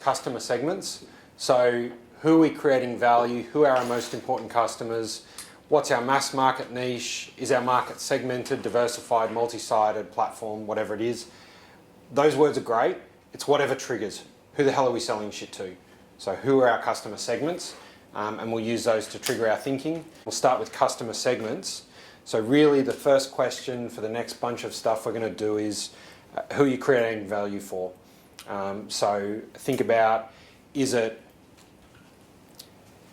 Customer segments. So who are we creating value? Who are our most important customers? What's our mass market niche? Is our market segmented, diversified, multi-sided, platform, whatever it is? Those words are great. It's whatever triggers. Who the hell are we selling shit to? So who are our customer segments? And we'll use those to trigger our thinking. We'll start with customer segments. So really the first question for the next bunch of stuff we're going to do is who are you creating value for? So think about, is it,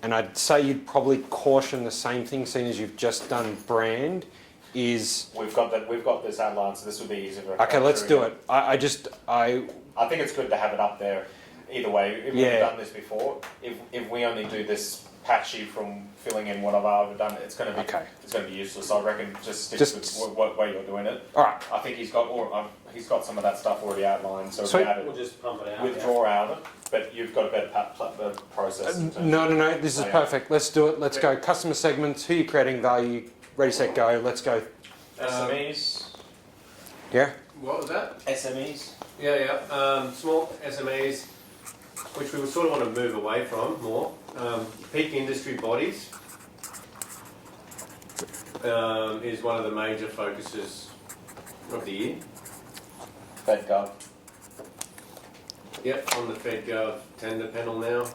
and I'd say you'd probably caution the same thing, seeing as you've just done brand, is... We've got this outline, so this would be easy for... Okay, let's do it. I think it's good to have it up there either way. If we've done this before, if we only do this patchy from filling in what I've already done, it's going to be useless. I reckon just stick with what way you're doing it. All right. I think he's got some of that stuff already outlined, so we'll just pump it out. Withdraw out of it, but you've got a better process. No. This is perfect. Let's do it. Let's go. Customer segments. Who are you creating value? Ready, set, go. Let's go. SMEs. Yeah. What was that? SMEs. Yeah. Small SMEs, which we would sort of want to move away from more. Peak industry bodies is one of the major focuses of the year. FedGov. Yep, on the FedGov tender panel now.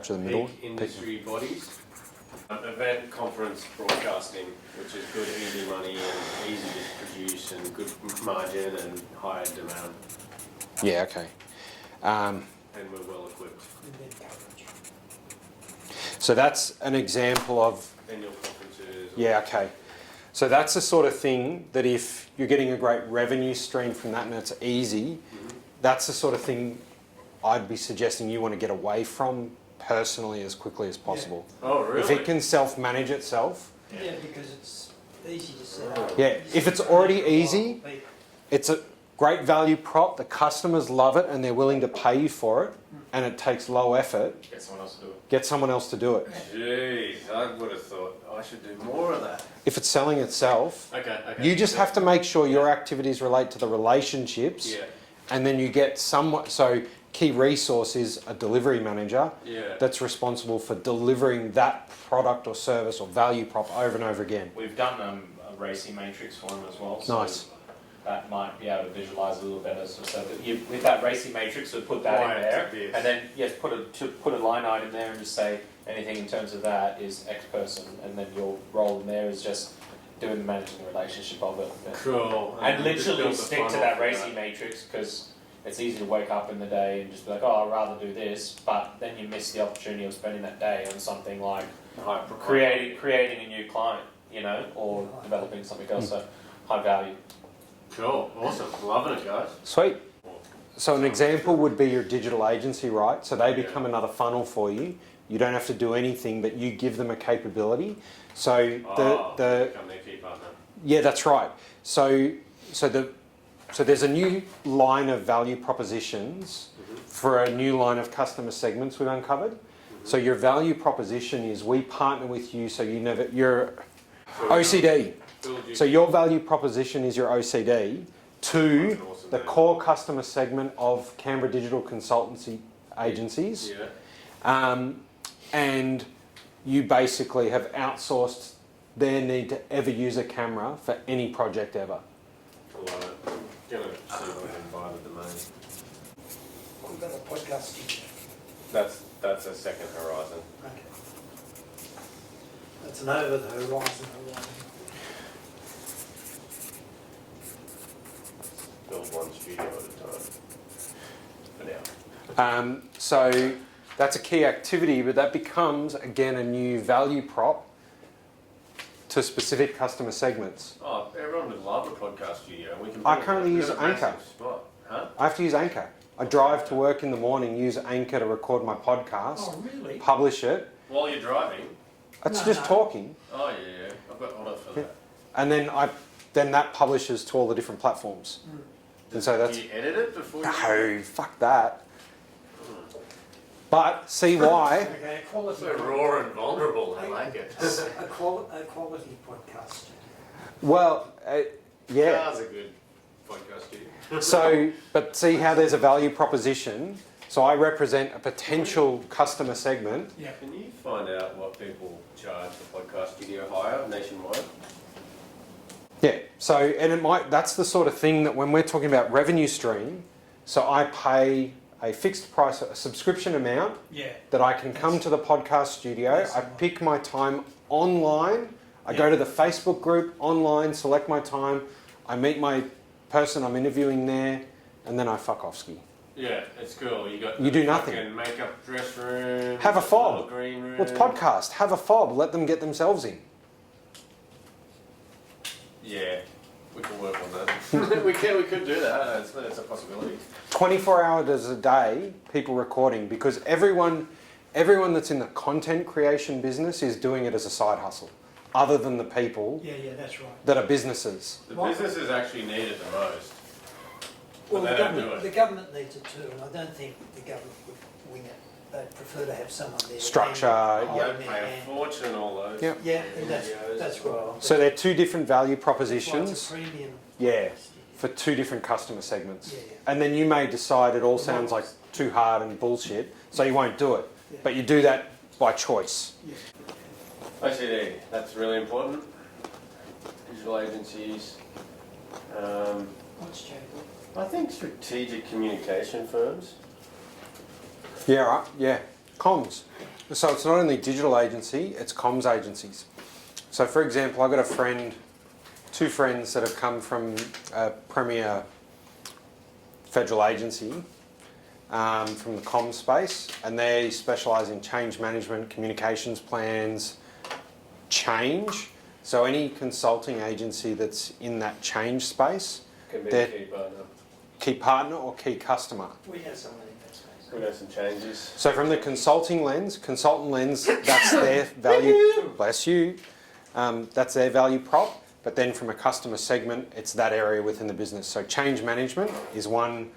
To the middle. Peak industry bodies. Event conference broadcasting, which is good, easy money and easy to produce and good margin and high demand. Yeah, okay. And we're well equipped. So that's an example of... Annual conferences. Yeah, okay. So that's the sort of thing that if you're getting a great revenue stream from that and it's easy, that's the sort of thing I'd be suggesting you want to get away from personally as quickly as possible. Yeah. Oh, really? If it can self-manage itself. Yeah, because it's easy to set up. Yeah, if it's already easy, it's a great value prop, the customers love it and they're willing to pay you for it, and it takes low effort. Get someone else to do it. Get someone else to do it. Jeez, I would have thought I should do more of that. If it's selling itself, Okay. you just have to make sure your activities relate to the relationships, and then you get somewhat... So key resource is a delivery manager that's responsible for delivering that product or service or value prop over and over again. We've done a racing matrix for him as well. So nice. That might be able to visualise a little better. So that with that racing matrix, we'll put that in there, and then put a line item there and just say anything in terms of that is X person, and then your role in there is just doing the managing the relationship of it. Cool. And literally stick to that racing matrix, because it's easy to wake up in the day and just be like, oh, I'd rather do this, but then you miss the opportunity of spending that day on something like creating a new client, or developing something else. So high value. Cool, awesome, loving it, guys. Sweet. So an example would be your digital agency, right? So they become another funnel for you. You don't have to do anything, but you give them a capability. So become their key partner. Yeah, that's right. So there's a new line of value propositions for a new line of customer segments we've uncovered. So your value proposition is we partner with you, so you're OCD. So your value proposition is your OCD to the core customer segment of Canberra digital consultancy agencies. And you basically have outsourced their need to ever use a camera for any project ever. I love it. Going to see if I can buy the domain. What about a podcast studio? That's a second horizon. Okay. That's an over the horizon. Build one studio at a time. For now. So that's a key activity, but that becomes, again, a new value prop to specific customer segments. Oh, everyone would love a podcast studio. I currently use Anchor. Huh? I have to use Anchor. I drive to work in the morning, use Anchor to record my podcast, Oh, really? publish it. While you're driving? It's just talking. Oh, yeah. I've got Otter for that. And then that publishes to all the different platforms. And so that's... Do you edit it before you... No, fuck that. But see why? Okay, quality. So raw and vulnerable, I like it. A quality podcast. Well, yeah. Cars are good podcast studio. So, but see how there's a value proposition So I represent a potential customer segment. Yeah. Can you find out what people charge the podcast studio hire nationwide? Yeah. So, and it might, that's the sort of thing that when we're talking about revenue stream, so I pay a fixed price, a subscription amount Yeah. that I can come to the podcast studio. Yes, I pick my time online. I go to the Facebook group online, select my time. I meet my person I'm interviewing there, and then I fuck off ski. Yeah, it's cool. You do nothing. Fucking makeup dress room. Have a fob. little green room. Well, it's podcast. Have a fob. Let them get themselves in. Yeah, we can work on that. we could do that. It's a possibility. 24 hours a day, people recording, because everyone that's in the content creation business is doing it as a side hustle, other than the people Yeah, that's right. that are businesses. The businesses actually need it the most. Well, But the they don't do government, it. the government needs it too, and I don't think the government would wing it. They'd prefer to have someone there. Structure, and yeah. They pay a fortune all those. Yep. Yeah, and that's videos. right. So they're two different value That's why propositions. it's a premium. Yeah, for two different customer segments. Yeah. And then you may decide it all sounds like too hard and bullshit, so you won't do it. Yeah. But you do that by choice. Yeah. OCD, that's really important. Digital agencies. What's changed? I think strategic communication firms. Yeah, right. Yeah, comms. So it's not only digital agency, it's comms agencies. So for example, I've got two friends that have come from a premier federal agency from the comms space, and they specialise in change management, communications plans, change. So any consulting agency that's in that change space, Can be a they're key partner. key partner or key customer. We have someone in that space. We know some changes. So from the consultant lens, that's their value, bless you, that's their value prop. But then from a customer segment, it's that area within the business. So change management is one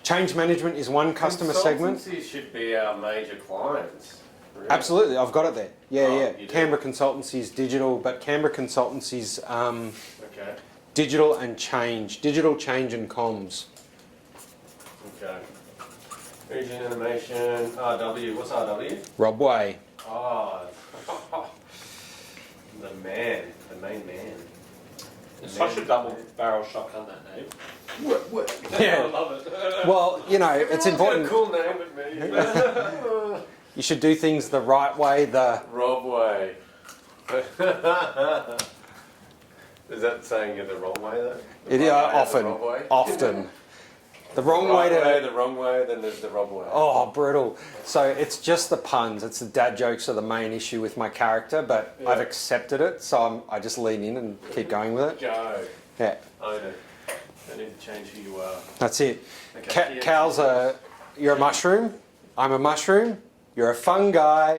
customer segment. Consultancies should be our major clients. Really. Absolutely, I've got it there. Yeah, Oh, yeah. you do? Canberra Consultancy's digital, but Canberra Consultancy's Okay. digital change and comms. Okay. Region Animation, RW. What's RW? Rob Way. Oh, the main man. It's such a double barrel shotgun, that name. Yeah. I love it. Well, you know, it's important. Cool name with me. You should do things the right way. Rob Way. Is that saying it the wrong way though? The It right way, often, the wrong way? often. The wrong Right way to. the wrong way, then there's the Rob way. Oh, brutal. So it's just the puns. It's the dad jokes are the main issue with my character, but Yeah. I've accepted it, so I just lean in and keep going with it. Go. Yeah, Own it. Don't need to change who you are. that's it. Okay. Cal's you're a mushroom. I'm a mushroom. You're a fungi.